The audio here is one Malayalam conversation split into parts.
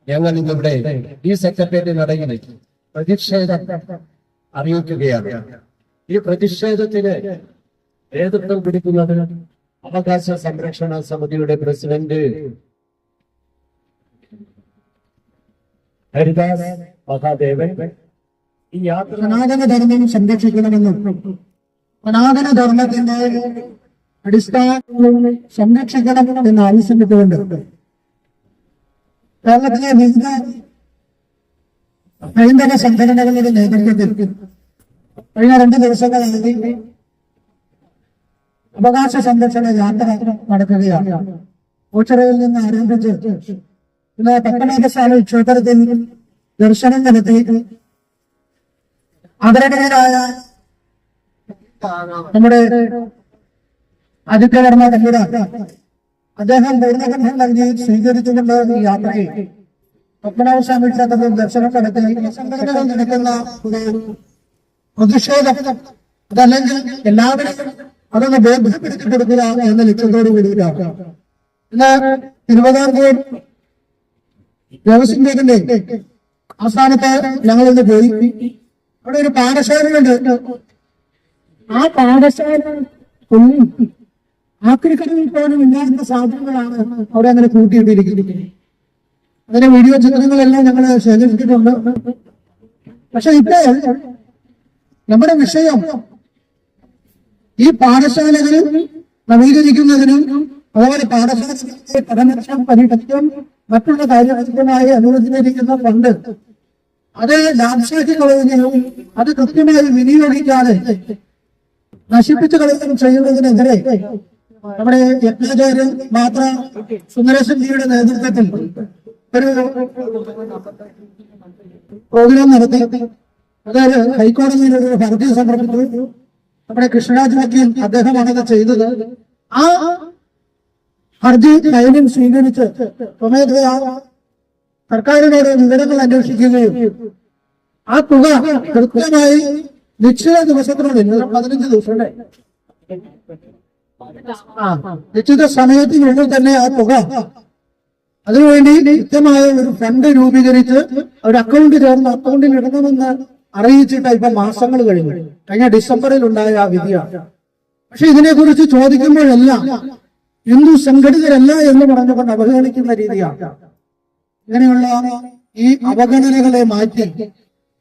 ഞങ്ങൾ ഇന്നിവിടെ ഈ സെക്രട്ടേറിയറ്റ് നടയിൽ പ്രതിഷേധം അറിയിക്കുകയാണ്. ഈ പ്രതിഷേധത്തിന് നേതൃത്വം പിടിക്കുന്നത് അവകാശ സംരക്ഷണ സമിതിയുടെ പ്രസിഡന്റ് ഹരിദാസ് മഹാദേവൻ. ഈ യാത്ര സനാതന ധർമ്മം സംരക്ഷിക്കണമെന്നും സനാതന ധർമ്മത്തിന്റെ അടിസ്ഥാന സംരക്ഷിക്കണം എന്ന് ആവശ്യപ്പെട്ടുകൊണ്ട് കേരളത്തിലെ വിവിധ ഹൈന്ദവ സംഘടനകളുടെ നേതൃത്വത്തിൽ കഴിഞ്ഞ 2 ദിവസങ്ങളായി അവകാശ സംരക്ഷണ യാത്ര നടക്കുകയാണ്. ഓച്ചിറയിൽ നിന്ന് ആരംഭിച്ച് ഇന്ന് പത്മനാഭസ്വാമി ക്ഷേത്രത്തിൽ ദർശനം നടത്തി ആദരണീയരായ നമ്മുടെ ആദിത്യവർമ്മ തമ്പുരാൻ അദ്ദേഹം പൂർണ്ണകണ്ഠം നൽകി സ്വീകരിച്ചുകൊണ്ട് ഈ യാത്രയിൽ പത്മനാഭസ്വാമി ക്ഷേത്രത്തിൽ ദർശനം നടത്തി സംഘടനകൾ നടക്കുന്ന പ്രതിഷേധം അതല്ലെങ്കിൽ എല്ലാവരും അതൊന്ന് ബോധ്യപ്പെടുത്തി കൊടുക്കുക എന്ന ലക്ഷ്യത്തോടു കൂടിയിട്ടാണ് ഇന്ന് തിരുവിതാംകൂർ ദേവസ്വം ബോർഡിന്റെ ആസ്ഥാനത്ത് ഞങ്ങളിന്ന് പോയി. അവിടെ ഒരു പാഠശാലയുണ്ട്. ആ പാഠശാല ആക്രിക്കടലിൽ പോലും ഇല്ലാത്ത സാധനങ്ങളാണ് അവിടെ അങ്ങനെ കൂട്ടിയിട്ടിരിക്കുന്നത്. അതിന്റെ വീഡിയോ ചിത്രങ്ങളെല്ലാം ഞങ്ങൾ ശേഖരിച്ചിട്ടുണ്ട്. പക്ഷെ ഇപ്പോൾ നമ്മുടെ വിഷയം ഈ പാഠശാലകൾ നവീകരിക്കുന്നതിനും അതുപോലെ പാഠശാല പഠനത്തിനും പരിഷ്കരണം മറ്റുള്ള കാര്യങ്ങളുമായി അനുവദിച്ചിരിക്കുന്ന ഫണ്ട് അത് ലാഭശേഷി കളയുകയും അത് കൃത്യമായി വിനിയോഗിക്കാതെ നശിപ്പിച്ചു കളയുകയും ചെയ്യുന്നതിനെതിരെ നമ്മുടെ യജ്ഞാചാര്യൻ മാത്ര സുന്ദരേശൻജിയുടെ നേതൃത്വത്തിൽ ഒരു പ്രോഗ്രാം നടത്തി. അതായത് ഹൈക്കോടതിയിൽ ഒരു ഹർജി സമർപ്പിച്ചു. നമ്മുടെ കൃഷ്ണരാജ് വക്കീൽ അദ്ദേഹമാണത് ചെയ്തത്. ആ ഹർജി കൈലും സ്വീകരിച്ച് സ്വമേധയാ സർക്കാരിനോട് വിവരങ്ങൾ അന്വേഷിക്കുകയും ആ തുക കൃത്യമായി നിശ്ചിത ദിവസത്തിനുള്ളിൽ 15 ദിവസം നിശ്ചിത സമയത്തിനുള്ളിൽ തന്നെ ആ തുക അതിനുവേണ്ടി കൃത്യമായ ഒരു ഫണ്ട് രൂപീകരിച്ച് ഒരു അക്കൗണ്ട് ചേർന്ന് അക്കൗണ്ടിൽ ഇടണമെന്ന് അറിയിച്ചിട്ട് ഇപ്പൊ മാസങ്ങൾ കഴിഞ്ഞു. കഴിഞ്ഞ ഡിസംബറിൽ ഉണ്ടായ ആ വിധിയാണ്. പക്ഷെ ഇതിനെക്കുറിച്ച് ചോദിക്കുമ്പോഴെല്ലാം ഹിന്ദു സംഘടിതരല്ല എന്ന് പറഞ്ഞുകൊണ്ട് അവഹേളിക്കുന്ന രീതിയാണ്. ഇങ്ങനെയുള്ള ഈ അവഗണനകളെ മാറ്റി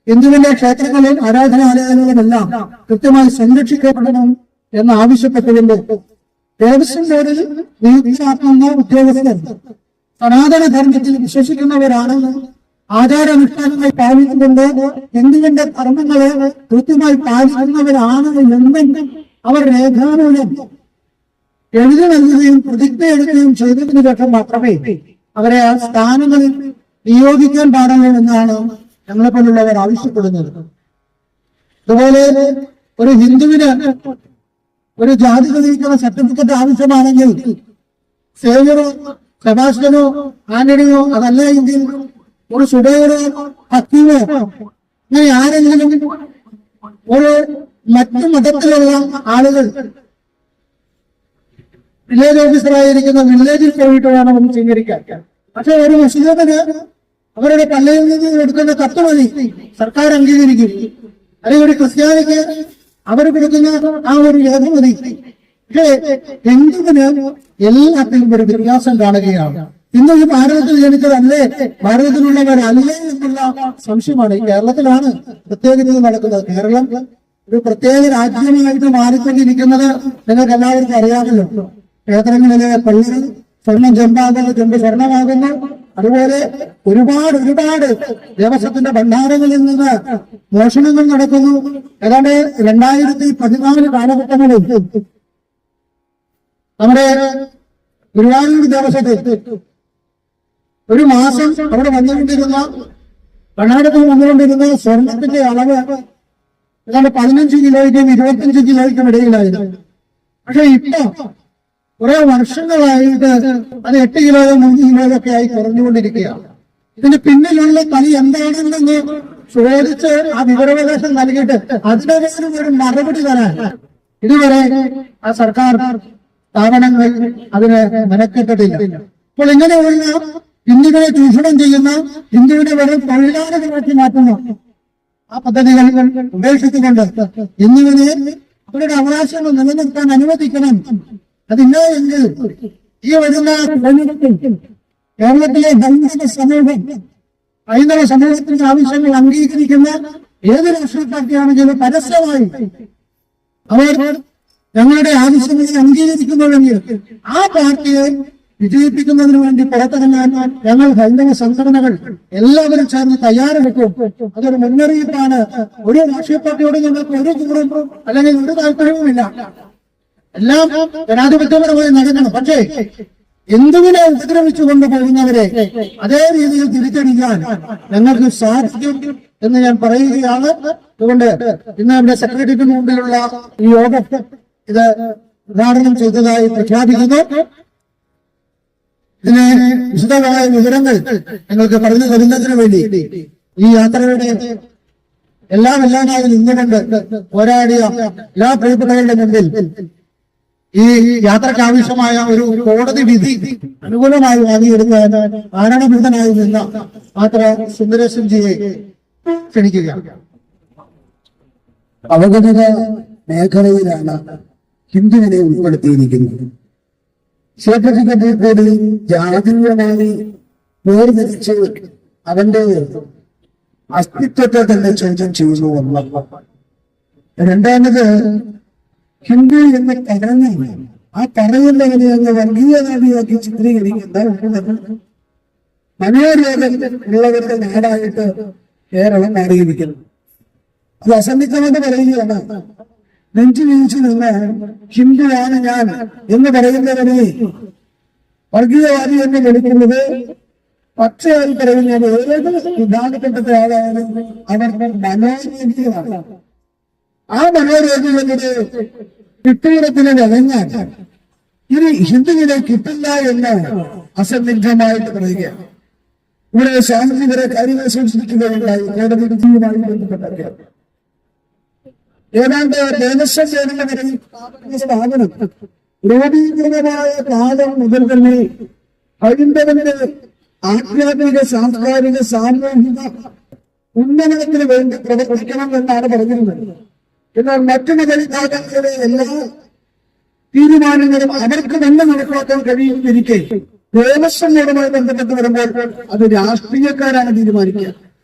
ഹിന്ദുവിന്റെ ക്ഷേത്രങ്ങളും ആരാധനാലയങ്ങളുമെല്ലാം കൃത്യമായി സംരക്ഷിക്കപ്പെടണം എന്ന് ആവശ്യപ്പെട്ടുകൊണ്ട് ദേവസ്വം ബോർഡിൽ നിയുക്തരാക്കുന്ന ഉദ്യോഗസ്ഥർ സനാതന ധർമ്മത്തിൽ വിശ്വസിക്കുന്നവരാണെന്ന് ആചാരാനുഷ്ഠാനമായി പാലിക്കുന്നുണ്ട്. ഹിന്ദുവിന്റെ ധർമ്മങ്ങളെ കൃത്യമായി പാലിക്കുന്നവരാണ് എന്നും അവർ രേഖാമൂലം എഴുതി നൽകുകയും പ്രതിജ്ഞ എടുക്കുകയും ചെയ്തതിനു ശേഷം മാത്രമേ അവരെ ആ സ്ഥാനങ്ങളിൽ നിയോഗിക്കാൻ പാടുള്ളൂ എന്നാണ് ഞങ്ങളെപ്പോലുള്ളവർ ആവശ്യപ്പെടുന്നത്. അതുപോലെ ഒരു ഹിന്ദുവിന് ഒരു ജാതി തെളിയിക്കുന്ന സർട്ടിഫിക്കറ്റ് ആവശ്യമാണെങ്കിൽ സേവ്യറോ സെബാസ്റ്റ്യനോ ആന്റണിയോ അതല്ല എങ്കിൽ ഒരു സുബൈറോ ഹക്കീമോ അങ്ങനെ ആരെങ്കിലും ഒരു മറ്റു മതത്തിലുള്ള ആളുകൾ വില്ലേജ് ഓഫീസറായിരിക്കുന്ന വില്ലേജിൽ പോയിട്ട് വേണം ഒന്ന് സ്വീകരിക്കാൻ. പക്ഷെ ഒരു മുസ്ലിമിന് അവരുടെ പള്ളിയിൽ നിന്ന് എടുക്കുന്ന കത്ത് മതി സർക്കാർ അംഗീകരിക്കും. അല്ലെങ്കിൽ ഒരു ക്രിസ്ത്യാനിക്ക് അവർ കൊടുക്കുന്ന ആ ഒരു രേഖ മതി. പക്ഷേ ഹിന്ദുവിന് എല്ലാത്തിലും ഒരു വ്യത്യാസം കാണുകയാണ്. ഇന്ന് ഈ ഭാരതത്തിൽ ജനിച്ചതല്ലേ, ഭാരതത്തിലുള്ളവരല്ലേ എന്നുള്ള സംശയമാണ്. ഈ കേരളത്തിലാണ് പ്രത്യേകത നടക്കുന്നത്. കേരളം ഒരു പ്രത്യേക രാജ്യമായിട്ട് മാറിക്കൊണ്ടിരിക്കുന്നത് നിങ്ങൾക്ക് എല്ലാവർക്കും അറിയാമല്ലോ. ക്ഷേത്രങ്ങളിലെ പള്ളികൾ സ്വർണം ചെമ്പാകുന്നു, ചെമ്പ് സ്വർണമാകുന്നു. അതുപോലെ ഒരുപാട് ദേവസ്വത്തിന്റെ ഭണ്ഡാരങ്ങളിൽ നിന്ന് മോഷണങ്ങൾ നടക്കുന്നു. ഏതാണ്ട് 2014 കാലഘട്ടങ്ങളിൽ നമ്മുടെ ഗുരുവായൂർ ദേവസ്വത്തിൽ ഒരു മാസം അവിടെ വന്നുകൊണ്ടിരുന്ന ഭണ്ഡാരത്തിൽ വന്നുകൊണ്ടിരുന്ന സ്വർണത്തിന്റെ അളവ് ഏതാണ്ട് 15 കിലോയ്ക്കും 25 കിലോയ്ക്കും ഇടയിലായിരുന്നു. പക്ഷെ ഇപ്പൊ കുറെ വർഷങ്ങളായിട്ട് അത് 8 കിലോയോ 3 കിലോയോ ഒക്കെ ആയി കുറഞ്ഞുകൊണ്ടിരിക്കുകയാണ്. ഇതിന് പിന്നിലുള്ള കളി എന്താണെന്ന് ചോദിച്ച് ആ വിവരാവകാശം നൽകിയിട്ട് അതിനൊരു ഒരു മറുപടി തരാൻ ഇതുവരെ ആ സർക്കാർ സ്ഥാപനങ്ങൾ അതിന് മെനക്കെട്ടിട്ടില്ല. അപ്പോൾ ഇങ്ങനെയുള്ള ഹിന്ദുക്കളെ ചൂഷണം ചെയ്യുന്ന, ഹിന്ദുവിനെ വെറും തൊഴിലാളികളാക്കി മാറ്റുന്നു ആ പദ്ധതികൾ ഉപേക്ഷിച്ചുകൊണ്ട് ഹിന്ദുവിനെ അവരുടെ അവകാശങ്ങൾ നിലനിർത്താൻ അനുവദിക്കണം. അതില്ല എങ്കിൽ ഈ വരുന്ന തെരഞ്ഞെടുപ്പിൽ കേരളത്തിലെ ഹൈന്ദവ സമൂഹത്തിന്റെ ആവശ്യങ്ങൾ അംഗീകരിക്കുന്ന ഏത് രാഷ്ട്രീയ പാർട്ടിയാണെങ്കിലും പരസ്യമായി അവർ ഞങ്ങളുടെ ആവശ്യങ്ങളെ അംഗീകരിക്കുന്നുവെങ്കിൽ ആ പാർട്ടിയെ വിജയിപ്പിക്കുന്നതിന് വേണ്ടി പുറത്തിറങ്ങാൻ ഞങ്ങൾ ഹൈന്ദവ സംഘടനകൾ എല്ലാവരും ചേർന്ന് തയ്യാറെടുക്കും. അതൊരു മുന്നറിയിപ്പാണ്. ഒരു രാഷ്ട്രീയ പാർട്ടിയോട് ഞങ്ങൾക്ക് ഒരു കൂറും അല്ലെങ്കിൽ ഒരു താല്പര്യവുമില്ല. എല്ലാം ജനാധിപത്യപരമായി നടക്കണം. പക്ഷേ ഹിന്ദുവിനെ ഉപദ്രവിച്ചു കൊണ്ടുപോകുന്നവരെ അതേ രീതിയിൽ തിരിച്ചടിക്കാൻ ഞങ്ങൾക്ക് സാധിക്കും എന്ന് ഞാൻ പറയുകയാണ്. അതുകൊണ്ട് ഇന്ന് നമ്മുടെ സെക്രട്ടറിക്ക് മുമ്പിലുള്ള ഈ യോഗം ഇത് ഉദ്ഘാടനം ചെയ്തതായി പ്രഖ്യാപിക്കുന്നു. ഇതിന് വിശദമായ വിവരങ്ങൾ ഞങ്ങൾക്ക് പറഞ്ഞു തരുന്നതിന് വേണ്ടി ഈ യാത്രയുടെ എല്ലാമായി നിന്നുകൊണ്ട് പോരാടിയ എല്ലാ പ്രിയപ്പെട്ടവരുടെ മുമ്പിൽ ഈ യാത്രയ്ക്ക് ആവശ്യമായ ഒരു കോടതി വിധി അനുകൂലമായി വാങ്ങിയെടുക്കാൻ കാരണഭൂതനായി നിന്ന മാത്ര സുന്ദരേശൻജിയെ ക്ഷണിക്കുകയാണ്. അവഗണിത മേഖലയിലാണ് ഹിന്ദുവിനെ ഉൾപ്പെടുത്തിയിരിക്കുന്നത്. ക്ഷേത്രത്തിൽ കൂടി ജാതീയമായി വേർതിരിച്ച് അവന്റെ അസ്തിത്വത്തെ തന്നെ ചോദ്യം ചെയ്യുന്നു ഒന്നപ്പോൾ. രണ്ടാമത് ഹിന്ദു എന്ന് കരഞ്ഞ ആ കരയുന്നവനെ അങ്ങ് വർഗീയവാദിയാക്കി ചിത്രീകരിക്കുന്ന മനോരോഗം ഉള്ളവരുടെ നാടായിട്ട് കേരളം മാറിയിരിക്കുന്നു. അത് അസന്നിഗ്ധമെന്ന് പറയുകയാണ്. നെഞ്ചു വീഴ്ച നിന്ന് ഹിന്ദുവാണ് ഞാൻ എന്ന് പറയുന്നവരെ വർഗീയവാദി എന്ന് വിളിക്കുന്നത് പച്ചയായി പറയുന്ന ഏത് വിഭാഗപ്പെട്ട ആളായാലും അവർക്ക് മനോരോഗികളാണ്. ആ മനോരോഗികളുടെ കിട്ടൂരത്തിന് നിറഞ്ഞാൽ ഇനി ഹിന്ദുവിനെ കിട്ടില്ല എന്ന് അസന്നിഗ്ധമായിട്ട് പറയുകയാണ്. ഇവിടെ സാമൂഹികരെ കാര്യങ്ങൾ സൂചിപ്പിക്കുകയുണ്ടായി. കോടതി വിധിയുമായി ബന്ധപ്പെട്ട ഏതാണ്ട് ദേവസ്വം ചെയ്യുന്ന സ്ഥാപനം രൂപീകൃതമായ കാലം മുതൽ തന്നെ ഹൈന്ദവന്റെ ആധ്യാത്മിക, സാംസ്കാരിക, സാമൂഹിക ഉന്നമനത്തിന് വേണ്ടി പ്രവർത്തിക്കണം എന്നാണ് പറഞ്ഞിരുന്നത്. എന്നാൽ മറ്റു മതവിഭാഗങ്ങളുടെ എല്ലാ തീരുമാനങ്ങളും അവർക്ക് തന്നെ നടപ്പാക്കാൻ കഴിയുന്നിരിക്കെ ദേവസ്വം ബോർഡുമായി ബന്ധപ്പെട്ട് വരുമ്പോൾ അത് രാഷ്ട്രീയക്കാരാണ് തീരുമാനിക്കുക.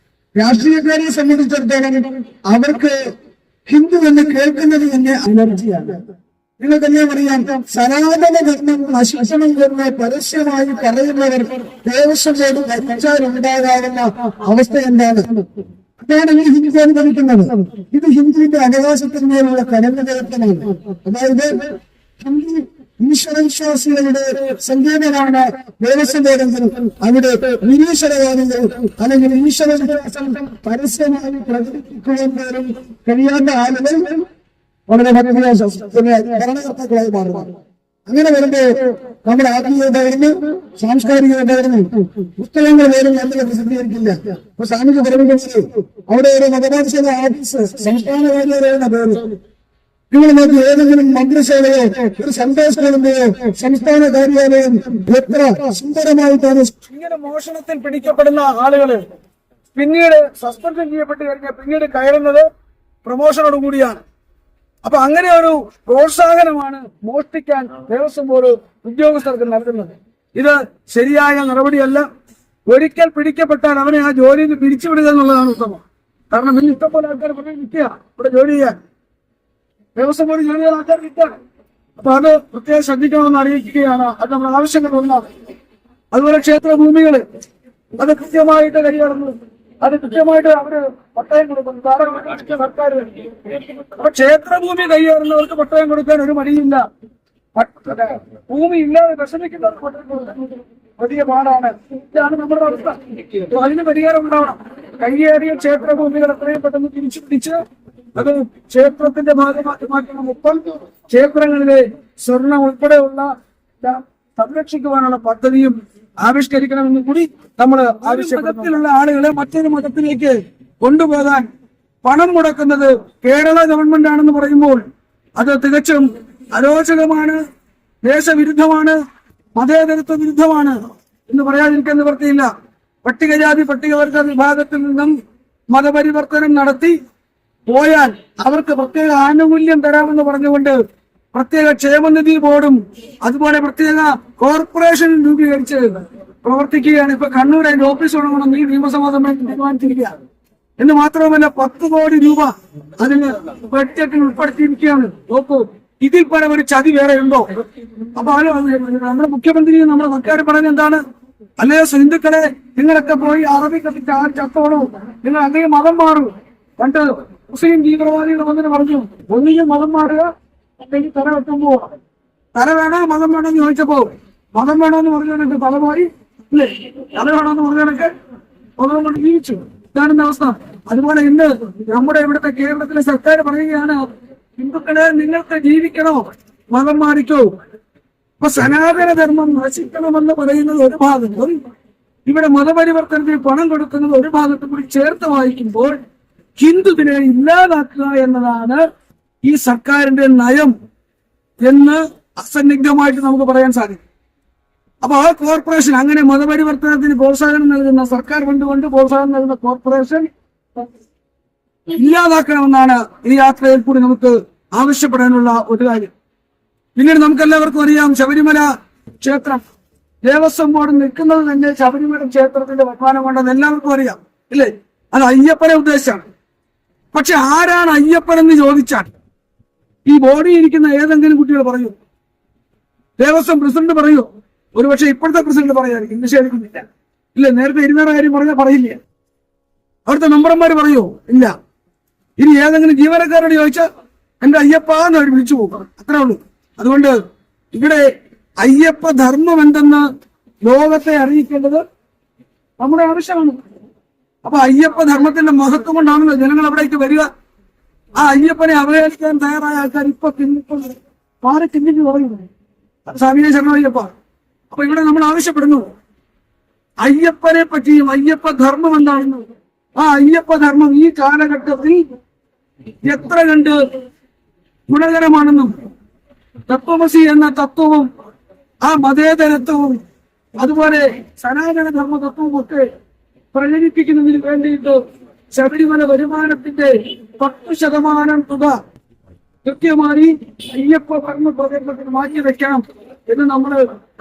രാഷ്ട്രീയക്കാരെ സംബന്ധിച്ചിടത്തോളം അവർക്ക് ഹിന്ദു എന്ന് കേൾക്കുന്നത് തന്നെ അലർജിയാണ്. നിങ്ങൾക്കെല്ലാം അറിയാം, സനാതന ധർമ്മം നശിക്കണം എന്ന് പരസ്യമായി പറയുന്നവർ ദേവസ്വം ബോർഡ് ഭരിച്ചാലുണ്ടാകാവുന്ന അവസ്ഥ എന്താണ്? അതാണ് ഈ ഹിന്ദു അനുഭവിക്കുന്നത്. ഇത് ഹിന്ദുവിന്റെ അവകാശത്തിന്മേലുള്ള കടന്നുകയറ്റമാണ്. അതായത് ഹിന്ദു ഈശ്വരവിശ്വാസികളുടെ സങ്കേതമാണ് ദേവസ്വം ബോർഡെങ്കിൽ അവിടെ നിരീശ്വരവാദികൾ അല്ലെങ്കിൽ ഈശ്വരവിശ്വാസം പരസ്യമായി പ്രകടിപ്പിക്കുവാൻ പോലും കഴിയാത്ത ആളുകൾ വളരെ ഭരണകർത്താക്കളായി മാറുന്നു. അങ്ങനെ വരുമ്പോൾ നമ്മുടെ ആത്മീയതയായിരുന്നു, സാംസ്കാരികതയായിരുന്നു, പുസ്തകങ്ങൾ പോലും നമ്മൾ പ്രസിദ്ധീകരിക്കില്ല. ഇപ്പൊ സാമൂഹ്യ ധർമ്മിക്കുന്നത് അവിടെ ഒരു മതപാഠശാല ഓഫീസ് സംസ്ഥാന കാര്യമായ പേര് നിങ്ങൾ നോക്കി ഏതെങ്കിലും മന്ത്രിസഭയോ ഒരു സൺഡേ സ്കൂളിന്റെയോ സംസ്ഥാന കാര്യാലയം എത്ര സുന്ദരമായിട്ടാണ്. ഇങ്ങനെ മോഷണത്തിൽ പിടിക്കപ്പെടുന്ന ആളുകള് പിന്നീട് സസ്പെൻഷൻ ചെയ്യപ്പെട്ട് കഴിഞ്ഞാൽ പിന്നീട് കയറുന്നത് പ്രമോഷനോട് കൂടിയാണ്. അപ്പൊ അങ്ങനെ ഒരു പ്രോത്സാഹനമാണ് മോഷ്ടിക്കാൻ ദേവസ്വം ബോർഡ് ഉദ്യോഗസ്ഥർക്ക് നൽകുന്നത്. ഇത് ശരിയായ നടപടിയല്ല. ഒരിക്കൽ പിടിക്കപ്പെട്ടാൽ അവനെ ആ ജോലിയിൽ നിന്ന് പിരിച്ചുവിടുക എന്നുള്ളതാണ് ഉത്തമം. കാരണം പിന്നെ ഇഷ്ടംപോലെ ആൾക്കാർ ഇവിടെ നിൽക്കുക, ഇവിടെ ജോലി ചെയ്യാൻ ദേവസ്വം ബോർഡ് ജോലി ചെയ്യാൻ ആൾക്കാർ നിൽക്കുക. അപ്പൊ അത് പ്രത്യേകം ശ്രദ്ധിക്കണമെന്ന് അറിയിക്കുകയാണ്. അത് നമ്മുടെ ആവശ്യങ്ങൾ ഒന്നാണ്. അതുപോലെ ക്ഷേത്രഭൂമികള് അത് കൃത്യമായിട്ട് കൈയാടുന്നു, അത് കൃത്യമായിട്ട് അവര് പട്ടയം കൊടുക്കുന്നു. സർക്കാർ അപ്പൊ ക്ഷേത്രഭൂമി കൈയാറുന്നവർക്ക് പട്ടയം കൊടുക്കാൻ ഒരു മടിയില്ല. ഭൂമി ഇല്ലാതെ വിഷമിക്കുന്നവർക്ക് വലിയ പാടാണ്. ഇതാണ് നമ്മുടെ അവസ്ഥ. അതിന് പരിഹാരം ഉണ്ടാവണം. കൈയേറിയ ക്ഷേത്രഭൂമികൾ എത്രയും പെട്ടെന്ന് തിരിച്ചു പിടിച്ച് അത് ക്ഷേത്രത്തിന്റെ ഭാഗമാക്കി മാറ്റണം. ഒപ്പം ക്ഷേത്രങ്ങളിലെ സ്വർണം ഉൾപ്പെടെയുള്ള സംരക്ഷിക്കുവാനുള്ള പദ്ധതിയും ആവിഷ്കരിക്കണമെന്ന് കൂടി നമ്മൾ ആവശ്യപ്പെടുന്നു. ആളുകളെ മറ്റൊരു മതത്തിലേക്ക് കൊണ്ടുപോകാൻ പണം മുടക്കുന്നത് കേരള ഗവൺമെന്റ് ആണെന്ന് പറയുമ്പോൾ അത് തികച്ചും അരോചകമാണ്, ദേശവിരുദ്ധമാണ്, മതേതരത്വ വിരുദ്ധമാണ്. എന്ന് പറയാതിരിക്കാൻ നിവൃത്തിയില്ല. പട്ടികജാതി പട്ടികവർഗ വിഭാഗത്തിൽ നിന്നും മതപരിവർത്തനം നടത്തി പോയാൽ അവർക്ക് പ്രത്യേക ആനുകൂല്യം തരാമെന്ന് പറഞ്ഞുകൊണ്ട് പ്രത്യേക ക്ഷേമനിധി ബോർഡും അതുപോലെ പ്രത്യേക കോർപ്പറേഷനും രൂപീകരിച്ച് പ്രവർത്തിക്കുകയാണ്. ഇപ്പൊ കണ്ണൂർ അതിന്റെ ഓഫീസ് തുടങ്ങണം ഈ നിയമസഭാ സമ്മേളനം തീരുമാനിച്ചിരിക്കുകയാണ്. എന്ന് മാത്രമല്ല 10 കോടി രൂപ അതിന് ബഡ്ജറ്റിൽ ഉൾപ്പെടുത്തിയിരിക്കുകയാണ്. നോക്കൂ, ഇതിൽ പരം ഒരു ചതി വേറെ ഉണ്ടോ? അപ്പൊ നമ്മുടെ മുഖ്യമന്ത്രി നമ്മുടെ സർക്കാർ പറഞ്ഞ എന്താണ്? അല്ലയോ ഹിന്ദുക്കളെ, നിങ്ങളൊക്കെ പോയി അറബി കത്തിച്ച് ആ ചത്തോളൂ, നിങ്ങൾ അല്ലെങ്കിൽ മതം മാറും. പണ്ട് മുസ്ലിം തീവ്രവാദികൾ വന്നിട്ട് പറഞ്ഞു, ഒന്നിനും മതം മാറുക, അല്ലെങ്കിൽ തല വെക്കുമ്പോ തല വേണോ മതം വേണോ എന്ന് ചോദിച്ചപ്പോ മതം വേണോന്ന് പറഞ്ഞാൽ തല മാറി, അല്ലേ? തല വേണോന്ന് പറഞ്ഞാലൊക്കെ മതം കൊണ്ട് ജീവിച്ചു. ഇതാണ് അവസ്ഥ. അതുപോലെ ഇന്ന് നമ്മുടെ ഇവിടുത്തെ കേരളത്തിലെ സർക്കാർ പറയുകയാണ്, ഹിന്ദുക്കളെ നിങ്ങൾക്ക് ജീവിക്കണോ മതം മാറിക്കോ. അപ്പൊ സനാതന ധർമ്മം നശിക്കണമെന്ന് പറയുന്നത് ഒരു ഭാഗത്തും ഇവിടെ മതപരിവർത്തനത്തിന് പണം കൊടുക്കുന്നത് ഒരു ഭാഗത്തും കൂടി ചേർത്ത് വായിക്കുമ്പോൾ ഹിന്ദുവിനെ ഇല്ലാതാക്കുക എന്നതാണ് ഈ സർക്കാരിന്റെ നയം എന്ന് അസന്നിഗ്ധമായിട്ട് നമുക്ക് പറയാൻ സാധിക്കും. അപ്പൊ ആ കോർപ്പറേഷൻ അങ്ങനെ മതപരിവർത്തനത്തിന് പ്രോത്സാഹനം നൽകുന്ന സർക്കാർ ഫണ്ട് കൊണ്ട് പ്രോത്സാഹനം നൽകുന്ന കോർപ്പറേഷൻ ഇല്ലാതാക്കണമെന്നാണ് ഈ യാത്രയിൽ കൂടി നമുക്ക് ആവശ്യപ്പെടാനുള്ള ഒരു കാര്യം. പിന്നീട് നമുക്കെല്ലാവർക്കും അറിയാം, ശബരിമല ക്ഷേത്രം ദേവസ്വം ബോർഡ് നിൽക്കുന്നത് തന്നെ ശബരിമല ക്ഷേത്രത്തിന്റെ വരുമാനം കൊണ്ടെന്ന് എല്ലാവർക്കും അറിയാം, ഇല്ലേ? അത് അയ്യപ്പനെ ഉദ്ദേശിച്ചാണ്. പക്ഷെ ആരാണ് അയ്യപ്പൻ എന്ന് ചോദിച്ചാൽ ഈ ബോർഡിൽ ഇരിക്കുന്ന ഏതെങ്കിലും കുട്ടികൾ പറയൂ? ദേവസ്വം പ്രസിഡന്റ് പറയൂ? ഒരുപക്ഷെ ഇപ്പോഴത്തെ പ്രസിഡന്റ് പറയായിരിക്കും, നിഷേധിക്കുന്നില്ല, ഇല്ല. നേരത്തെ ഇരുന്നേറെ കാര്യം പറഞ്ഞാൽ പറയില്ല. അവിടുത്തെ മെമ്പർമാര് പറയൂ? ഇല്ല. ഇനി ഏതെങ്കിലും ജീവനക്കാരോട് ചോദിച്ചാൽ എന്റെ അയ്യപ്പ എന്ന് അവർ വിളിച്ചു പോകും, അത്രേ ഉള്ളൂ. അതുകൊണ്ട് ഇവിടെ അയ്യപ്പ ധർമ്മം എന്തെന്ന് ലോകത്തെ അറിയിക്കേണ്ടത് നമ്മുടെ ആവശ്യമാണ്. അപ്പൊ അയ്യപ്പ ധർമ്മത്തിന്റെ മഹത്വം കൊണ്ടാണല്ലോ ജനങ്ങൾ അവിടേക്ക് വരിക. ആ അയ്യപ്പനെ അവഹേളിക്കാൻ തയ്യാറായ ആൾക്കാർ ഇപ്പൊ മാറി തിന്നിട്ട് പറയുന്നത് സ്വാമിയെ ശരണം അയ്യപ്പ. അപ്പൊ ഇവിടെ നമ്മൾ ആവശ്യപ്പെടുന്നു അയ്യപ്പനെ പറ്റിയും അയ്യപ്പ ധർമ്മം എന്താണെന്ന്. ആ അയ്യപ്പ ധർമ്മം ഈ കാലഘട്ടത്തിൽ എത്ര കണ്ട് ഗുണകരമാണെന്നും തത്വമസി എന്ന തത്വവും ആ മതേതരത്വവും അതുപോലെ സനാതന ധർമ്മ തത്വവും ഒക്കെ പ്രചരിപ്പിക്കുന്നതിന് വേണ്ടിയിട്ട് ശബരിമല വരുമാനത്തിന്റെ 10% തുക കൃത്യമായി അയ്യപ്പ ധർമ്മ പ്രചരണത്തിന് മാറ്റി വെക്കണം എന്ന് നമ്മൾ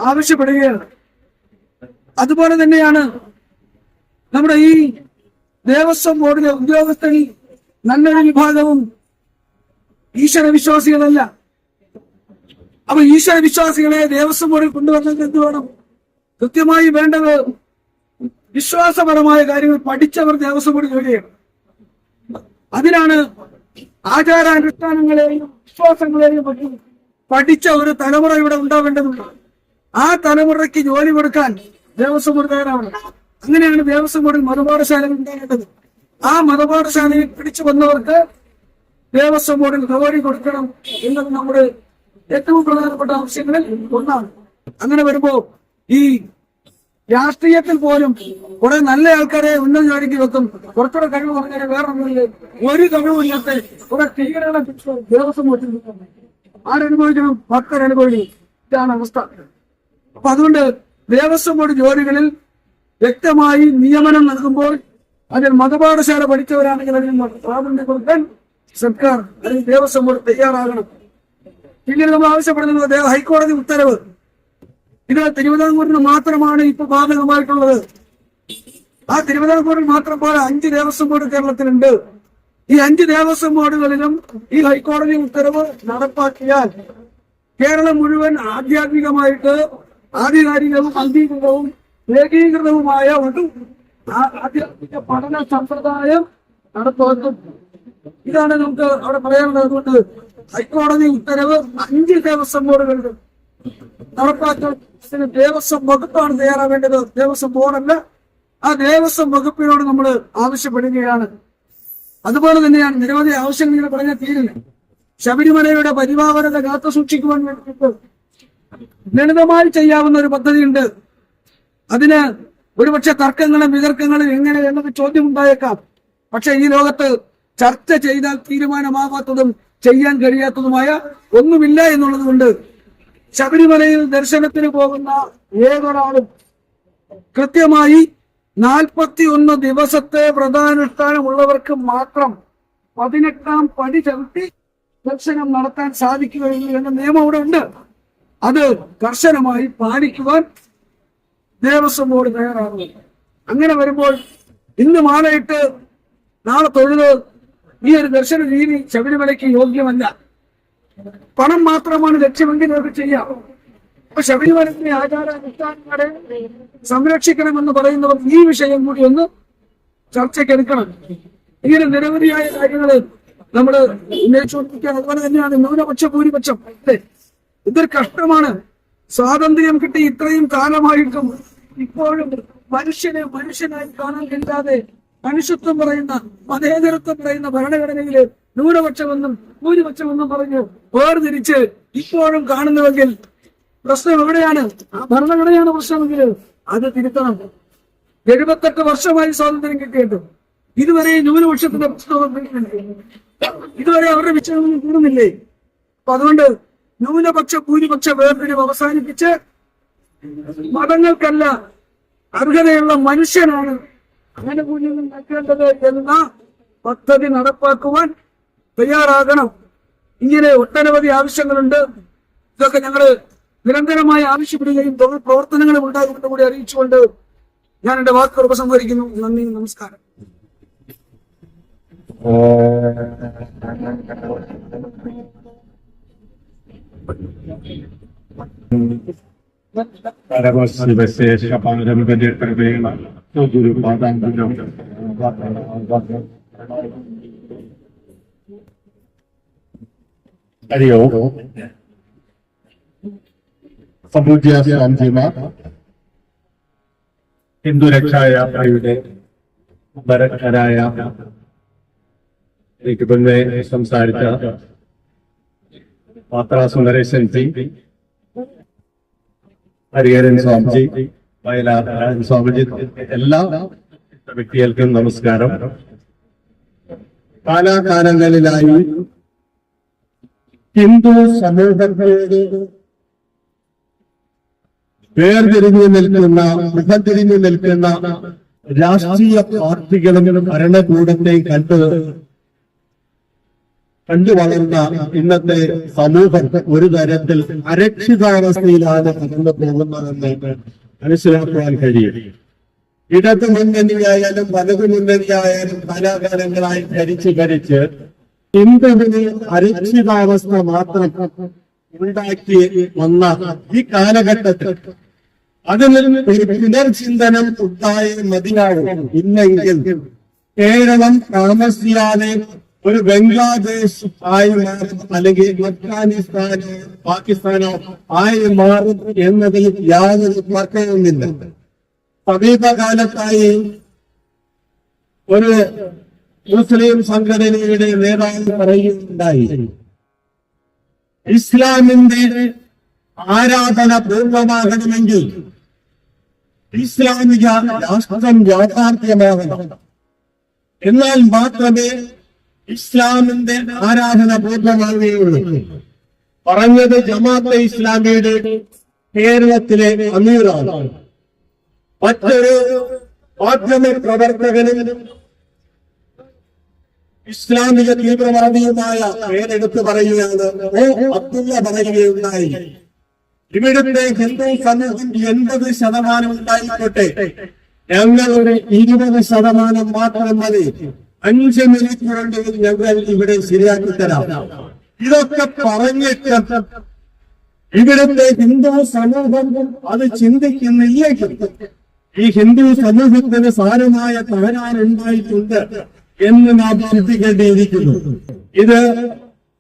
ആവശ്യപ്പെടുകയാണ്. അതുപോലെ തന്നെയാണ് നമ്മുടെ ഈ ദേവസ്വം ബോർഡിലെ ഉദ്യോഗസ്ഥരിൽ നല്ലൊരു വിഭാഗവും ഈശ്വര വിശ്വാസികളല്ല. അപ്പൊ ഈശ്വര വിശ്വാസികളെ ദേവസ്വം ബോർഡിൽ കൊണ്ടുവന്നത് എന്ത് വേണം? കൃത്യമായി വേണ്ടത് വിശ്വാസപരമായ കാര്യങ്ങൾ പഠിച്ചവർ ദേവസ്വം ബോർഡിൽ ജോലിയാണ്. അതിനാണ് ആചാരാനുഷ്ഠാനങ്ങളെയും വിശ്വാസങ്ങളെയും പറ്റി പഠിച്ച ഒരു തലമുറ ഇവിടെ ഉണ്ടാവേണ്ടതുണ്ട്. ആ തലമുറയ്ക്ക് ജോലി കൊടുക്കാൻ ദേവസ്വം ബോർഡ് തയ്യാറാവണം. അങ്ങനെയാണ് ദേവസ്വം ബോർഡിൽ മതപാഠശാലകൾ ഉണ്ടാകേണ്ടത്. ആ മതപാഠശാലയിൽ പിടിച്ചു വന്നവർക്ക് ദേവസ്വം ബോർഡിൽ ജോലി കൊടുക്കണം എന്നത് നമ്മുടെ ഏറ്റവും പ്രധാനപ്പെട്ട ആവശ്യങ്ങളിൽ ഒന്നാണ്. അങ്ങനെ വരുമ്പോ ഈ രാഷ്ട്രീയത്തിൽ പോലും കുറെ നല്ല ആൾക്കാരെ ഉന്നത ജോലിക്ക് വെക്കും. കുറച്ചുകൂടെ കഴിവ് പറഞ്ഞാൽ വേറെ ഒരു കഴിവില്ലാത്ത കുറെ ടീകളെ ദേവസ്വം ബോർഡിൽ ആരനുഭവിക്കണം? ഭക്തരനുഭവിക്കണം. ഇതാണ് അവസ്ഥ. അപ്പൊ അതുകൊണ്ട് ദേവസ്വം ബോർഡ് ജോലികളിൽ വ്യക്തമായി നിയമനം നൽകുമ്പോൾ അതിൽ മതപാഠശാല പഠിച്ചവരാണെങ്കിൽ അതിന് പ്രാബല്യം കൊടുക്കാൻ സർക്കാർ അല്ലെങ്കിൽ ദേവസ്വം ബോർഡ് തയ്യാറാകണം. പിന്നീട് നമ്മൾ ആവശ്യപ്പെടുന്നത് ഹൈക്കോടതി ഉത്തരവ്. ഇത് തിരുവിതാംകൂറിന് മാത്രമാണ് ഇപ്പൊ ബാധകമായിട്ടുള്ളത്. ആ തിരുവിതാംകൂറിൽ മാത്രം പോലെ 5 ദേവസ്വം ബോർഡ് കേരളത്തിലുണ്ട്. ഈ 5 ദേവസ്വം ബോർഡുകളിലും ഈ ഹൈക്കോടതി ഉത്തരവ് നടപ്പാക്കിയാൽ കേരളം മുഴുവൻ ആധ്യാത്മികമായിട്ട് ആധികാരികവും അംഗീകൃതവും ഏകീകൃതവുമായ ഒരു ആധ്യാത്മിക പഠന സമ്പ്രദായം നടത്തും. ഇതാണ് നമുക്ക് അവിടെ പറയാനുള്ളത്. അതുകൊണ്ട് ഹൈക്കോടതി ഉത്തരവ് 5 ദേവസ്വം ബോർഡുകളുണ്ട് നടപ്പാക്കാൻ ദേവസ്വം വകുപ്പാണ് തയ്യാറാവേണ്ടത്, ദേവസ്വം ബോർഡല്ല. ആ ദേവസ്വം വകുപ്പിനോട് നമ്മൾ ആവശ്യപ്പെടുകയാണ്. അതുപോലെ തന്നെയാണ് നിരവധി ആവശ്യങ്ങൾ ഇങ്ങനെ പറഞ്ഞാൽ തീരില്ല. ശബരിമലയുടെ പരിപാവനത കാത്തു സൂക്ഷിക്കുവാൻ വേണ്ടിയിട്ട് ലളിതമായി ചെയ്യാവുന്ന ഒരു പദ്ധതിയുണ്ട്. അതിന് ഒരുപക്ഷെ തർക്കങ്ങളും വിതർക്കങ്ങളും എങ്ങനെ എന്നത് ചോദ്യം ഉണ്ടായേക്കാം. പക്ഷെ ഈ ലോകത്ത് ചർച്ച ചെയ്താൽ തീരുമാനമാകാത്തതും ചെയ്യാൻ കഴിയാത്തതുമായ ഒന്നുമില്ല എന്നുള്ളത് കൊണ്ട് ശബരിമലയിൽ ദർശനത്തിന് പോകുന്ന ഏതൊരാളും കൃത്യമായി 41 ദിവസത്തെ വ്രതാനുഷ്ഠാനമുള്ളവർക്ക് മാത്രം 18ാം പടി ചവിട്ടി ദർശനം നടത്താൻ സാധിക്കുകയുള്ളൂ എന്ന നിയമം ഇവിടെ ഉണ്ട്. അത് കർശനമായി പാലിക്കുവാൻ ദേവസ്വം ബോർഡ് തയ്യാറാകുന്നു. അങ്ങനെ വരുമ്പോൾ ഇന്ന് മാലയിട്ട് നാളെ തൊഴുത് ഈ ഒരു ദർശന രീതി ശബരിമലയ്ക്ക് യോഗ്യമല്ല. പണം മാത്രമാണ് ലക്ഷ്യമെങ്കിൽ അത് ചെയ്യാം. അപ്പൊ ശബരിമലയിലെ ആചാരാനുഷ്ഠാനങ്ങളെ സംരക്ഷിക്കണമെന്ന് പറയുന്നവർ ഈ വിഷയം കൂടി ഒന്ന് ചർച്ചയ്ക്കെടുക്കണം. ഇങ്ങനെ നിരവധിയായ കാര്യങ്ങള് നമ്മൾ ഉന്നയിച്ചുകൊണ്ടിരിക്കുക. അതുപോലെ തന്നെയാണ് ന്യൂനപക്ഷ ഭൂരിപക്ഷം. ഇതൊരു കഷ്ടമാണ്. സ്വാതന്ത്ര്യം കിട്ടി ഇത്രയും കാലമായിട്ടും ഇപ്പോഴും മനുഷ്യനായി കാണാൻ കഴിയാതെ മനുഷ്യത്വം പറയുന്ന, മതേതരത്വം പറയുന്ന ഭരണഘടനയില് ന്യൂനപക്ഷമെന്നും ഭൂരിപക്ഷമെന്നും പറഞ്ഞ് വേർതിരിച്ച് ഇപ്പോഴും കാണുന്നുവെങ്കിൽ പ്രശ്നം എവിടെയാണ്? ആ ഭരണഘടനയാണ് പ്രശ്നമെങ്കിൽ അത് തിരുത്തണം. 78 വർഷമായി സ്വാതന്ത്ര്യം കിട്ടിയിട്ട് ഇതുവരെ ന്യൂനപക്ഷത്തിന്റെ പ്രശ്നം ഇതുവരെ അവരുടെ വിഷയമൊന്നും തീർന്നില്ലേ? അപ്പൊ അതുകൊണ്ട് ന്യൂനപക്ഷ ഭൂരിപക്ഷ വേർതിരിവ് അവസാനിപ്പിച്ച് മതങ്ങൾക്കല്ല അർഹതയുള്ള മനുഷ്യനാണ് ആനുകൂല്യം നൽകേണ്ടത് എന്ന പദ്ധതി നടപ്പാക്കുവാൻ തയ്യാറാകണം. ഇങ്ങനെ ഒട്ടനവധി ആവശ്യങ്ങളുണ്ട്. ഇതൊക്കെ ഞങ്ങൾ നിരന്തരമായി ആവശ്യപ്പെടുകയും തൊഴിൽ പ്രവർത്തനങ്ങളും ഉണ്ടാകുമെന്ന് കൂടി അറിയിച്ചുകൊണ്ട് ഞാൻ എന്റെ വാക്കുകൾ ഉപസംഹരിക്കുന്നു. നന്ദി, നമസ്കാരം. ഹരിയോ സമ്പൂജ്യ സ്വാമിജിമാർ, ഹിന്ദു രക്ഷായാത്രയുടെ ഭരതരായ എനിക്ക് മുന്നേ സംസാരിച്ച പാത്ര സുന്ദരേശൻ ജി, ഹരിഹരൻ സ്വാമിജി, വയലാർ സ്വാമിജി, എല്ലാ വ്യക്തികൾക്കും നമസ്കാരം. കാലാകാലങ്ങളിലായി ഹിന്ദു സമൂഹത്തോട് വേർതിരിഞ്ഞു നിൽക്കുന്ന, മുഖംതിരിഞ്ഞു നിൽക്കുന്ന രാഷ്ട്രീയ പാർട്ടികളും ഭരണകൂടത്തെയും കണ്ടു വളർന്ന ഇന്നത്തെ സമൂഹം ഒരു തരത്തിൽ അരക്ഷിതാവസ്ഥയിലാണ് കടന്നു പോകുന്നതെന്ന് മനസ്സിലാക്കുവാൻ കഴിയും. ഇടതു മുന്നണിയായാലും വലതു മുന്നണിയായാലും കാലാകാലങ്ങളായി ഭരിച്ച് ഹിന്ദുവിന് അരക്ഷിതാവസ്ഥ മാത്രം ഉണ്ടാക്കി വന്ന ഈ കാലഘട്ടത്തിൽ അതിൽ ഒരു പുനർചിന്തനം ഉണ്ടായേ മതിയാകും. ഇല്ലെങ്കിൽ കേരളം താമസിയാതെ ഒരു ബംഗ്ലാദേശ് ആയി മാറും, അല്ലെങ്കിൽ അഫ്ഗാനിസ്ഥാനോ പാകിസ്ഥാനോ ആയി മാറും എന്നതിൽ യാതൊരു തർക്കവുമില്ല. സമീപകാലത്തായി ഒരു മുസ്ലിം സംഘടനയുടെ നേതാവ് പറയുകയുണ്ടായി, ഇസ്ലാമിന്റെ ആരാധന പൂർണ്ണമാകണമെങ്കിൽ ഇസ്ലാമിക രാഷ്ട്രം യാഥാർത്ഥ്യമാകണം. എന്നാൽ മാത്രമേ ഇസ്ലാമിന്റെ ആരാധന പൂർണ്ണമാകുകയുള്ളൂ. പറഞ്ഞത് ജമാഅത്തെ ഇസ്ലാമിയുടെ കേരളത്തിലെ അമീറാണ്. മറ്റൊരു മാധ്യമ പ്രവർത്തകനും ഇസ്ലാമിക തീവ്രവാദിയുമായ പേരെടുത്ത് പറയുകയാണ്. അബ്ദുള്ള പറയുകയുണ്ടായി, ഇവിടുത്തെ ഹിന്ദു സമൂഹം 80% ഉണ്ടായിക്കോട്ടെ, ഞങ്ങളുടെ 20% മാത്രം മതി, 5 മിനിറ്റ് കൊണ്ട് ഞങ്ങൾ ഇവിടെ ശരിയാക്കി തരാം. ഇതൊക്കെ പറഞ്ഞിട്ട് ഇവിടുത്തെ ഹിന്ദു സമൂഹം അത് ചിന്തിക്കുന്നില്ലെങ്കിൽ ഈ ഹിന്ദു സമൂഹത്തിന് സാരമായ തകരാറുണ്ടായിട്ടുണ്ട് എന്ന് നാം ചിന്തിക്കേണ്ടിയിരിക്കുന്നു. ഇത്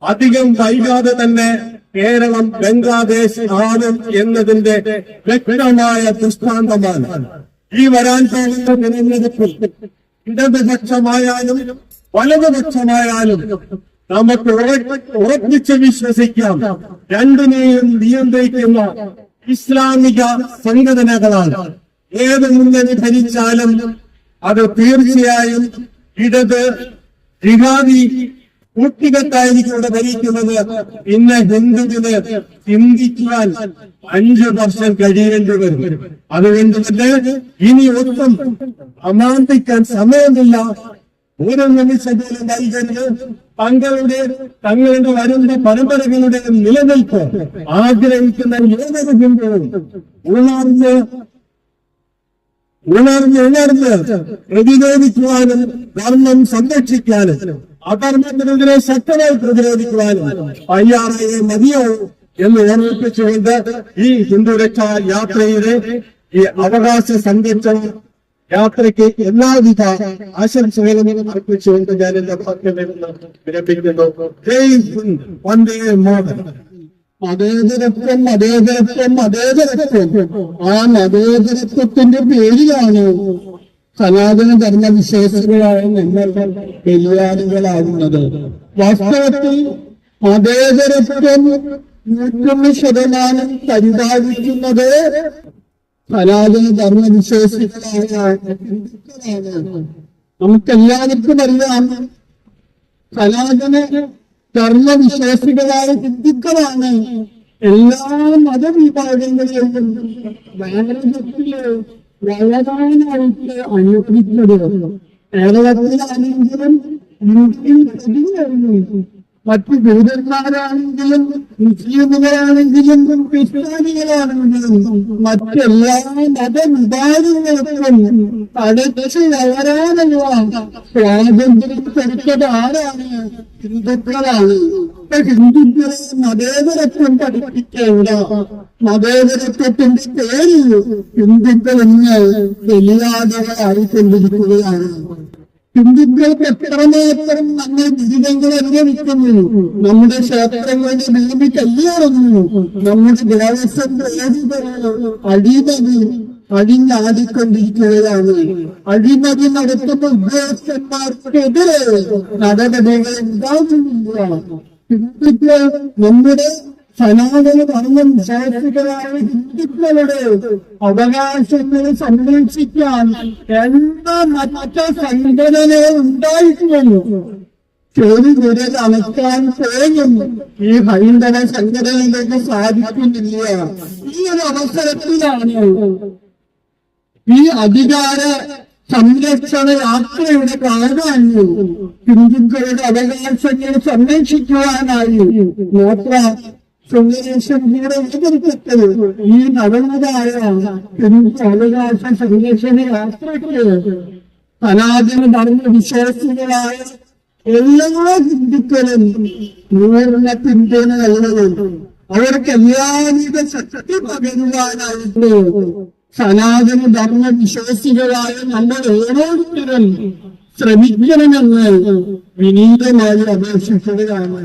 അധികം വൈകാതെ തന്നെ കേരളം ബംഗ്ലാദേശ് ആകും എന്നതിന്റെ വ്യക്തമായ ദൃഷ്ടാന്തമാണ്. ഈ വരാൻ പോകുന്ന തിരഞ്ഞെടുപ്പിൽ ഇടതുപക്ഷമായാലും വലതുപക്ഷമായാലും നമുക്ക് ഉറപ്പിച്ച് വിശ്വസിക്കാം, രണ്ടിനെയും നിയന്ത്രിക്കുന്ന ഇസ്ലാമിക സംഘടനകളാണ്. ഏത് മുന്നണി ഭരിച്ചാലും അത് തീർച്ചയായും ഇടത് ജിഹാദി കൂട്ടിക്കെട്ടായിരിക്കും ഇവിടെ ഭരിക്കുന്നത്. പിന്നെ ഹിന്ദുവിന് ചിന്തിക്കുവാൻ 5 വർഷം കഴിയേണ്ടി വരും. അതുകൊണ്ട് തന്നെ ഇനി ഒട്ടും അമാന്തിക്കാൻ സമയമില്ല. ഓരോ നിമിഷത്തിലും നൽകുന്നത് തങ്ങളുടെ വരുന്ന പരമ്പരകളുടെ നിലനിൽപ്പ് ആഗ്രഹിക്കുന്ന ഏതൊരു ഹിന്ദുവും ഉണർന്ന് പ്രതിരോധിക്കുവാനും ധർമ്മം സംരക്ഷിക്കാനും അധർമ്മത്തിനെതിരെ ശക്തമായി പ്രതിരോധിക്കുവാനും തയ്യാറായേ മതിയാവും എന്ന് ഓർമ്മിപ്പിച്ചുകൊണ്ട് ഈ ഹിന്ദു രക്ഷാ യാത്രയുടെ ഈ അവകാശ സംരക്ഷണ യാത്രയ്ക്ക് എല്ലാവിധ ആശംസകളും അർപ്പിച്ചുകൊണ്ട് ഞാൻ എന്റെ വാക്കിൽ നിന്ന് വിരമിക്കുന്നു. ജയ് ഹിന്ദ്, വന്ദേ മാതരം. മതേതരത്വം ആ മതേതരത്വത്തിന്റെ പേരിലാണ് സനാതന ധർമ്മ വിശ്വാസികളായ നമ്മൾ ബലിയാടുകളാകുന്നത്. വാസ്തവത്തിൽ മതേതരത്വം 100% പരിപാലിക്കുന്നത് സനാതന ധർമ്മ വിശ്വാസികളായ ഹിന്ദുക്കളാണ്. നമുക്കെല്ലാവർക്കും അറിയാം, സനാതന ധർമ്മവിശ്വാസികളായ ഹിന്ദുക്കളാണ് എല്ലാ മതവിഭാഗങ്ങളെയും ഭാരതത്തില് വളരാനായിട്ട് അനുവദിച്ചത്. കേരളത്തിലാണെങ്കിലും ഇന്ത്യയിൽ മറ്റു ജൂതന്മാരാണെങ്കിലും മുസ്ലിമുകളാണെങ്കിലും ക്രിസ്ത്യാനികളാണെങ്കിലും മറ്റെല്ലാ മതവിഭാഗങ്ങൾക്കും അടച്ച് വളരാനുള്ള സ്വാതന്ത്ര്യം കൊടുത്തത് ആരാണ്? ഹിന്ദുക്കളാണ്. ഹിന്ദുക്കളെ മതേതരത്വം പഠിപ്പിക്കേണ്ട, മതേതരത്വത്തിന്റെ പേരിൽ ഹിന്ദുക്കൾ ഇന്ന് ബലിയാടുകളായിക്കൊണ്ടിരിക്കുകയാണ്. ഹിന്ദുക്കൾക്ക് എത്രമാത്രം നമ്മൾ ദുരിതങ്ങൾ അനുഭവിക്കുന്നു. നമ്മുടെ ക്ഷേത്രങ്ങളുടെ ഭൂമി കല്യാറുന്നു, നമ്മുടെ ദേവസ്വം അടിഞ്ഞാടിക്കൊണ്ടിരിക്കുകയാണ്. അഴിമതി നടത്തുന്ന ഉദ്യോഗസ്ഥന്മാർക്കെതിരെ നടപടികൾ ഉണ്ടാകുന്നില്ല. ഹിന്ദുക്കൾ നമ്മുടെ സനാതന ധർമ്മം വിശ്വാസികളായ ഹിന്ദുക്കളുടെ അവകാശങ്ങൾ സംരക്ഷിക്കാൻ എല്ലാ മറ്റു സംഘടനകൾ ഉണ്ടായിട്ടുള്ളൂ. വിരൽ അണക്കാൻ പോലും ഈ ഹൈന്ദവ സംഘടനകൾക്ക് സാധിക്കുന്നില്ല. ഈ ഒരു അവസരത്തിലാണ് ഈ അധികാര സംരക്ഷണ യാത്രയുടെ പ്രാധാന്യം. ഹിന്ദുക്കളുടെ അവകാശങ്ങൾ സംരക്ഷിക്കുവാനായി യാത്ര ഈ നടന്നതായ ഹിന്ദു അവകാശ സംരക്ഷണ യാത്രയ്ക്ക് സനാതന ധർമ്മ വിശ്വാസികളായ എല്ലാ ഹിന്ദുക്കളും പൂർണ്ണ പിന്തുണ നൽകുന്നു. അവർക്ക് എല്ലാവിധ ശക്തി പകരുവാനായിട്ട് സനാതന ധർമ്മ വിശ്വാസികളായ നമ്മൾ ഓരോരുത്തരും ശ്രമിക്കണമെന്ന് വിനീതമായി അപേക്ഷിക്കുകയാണ്.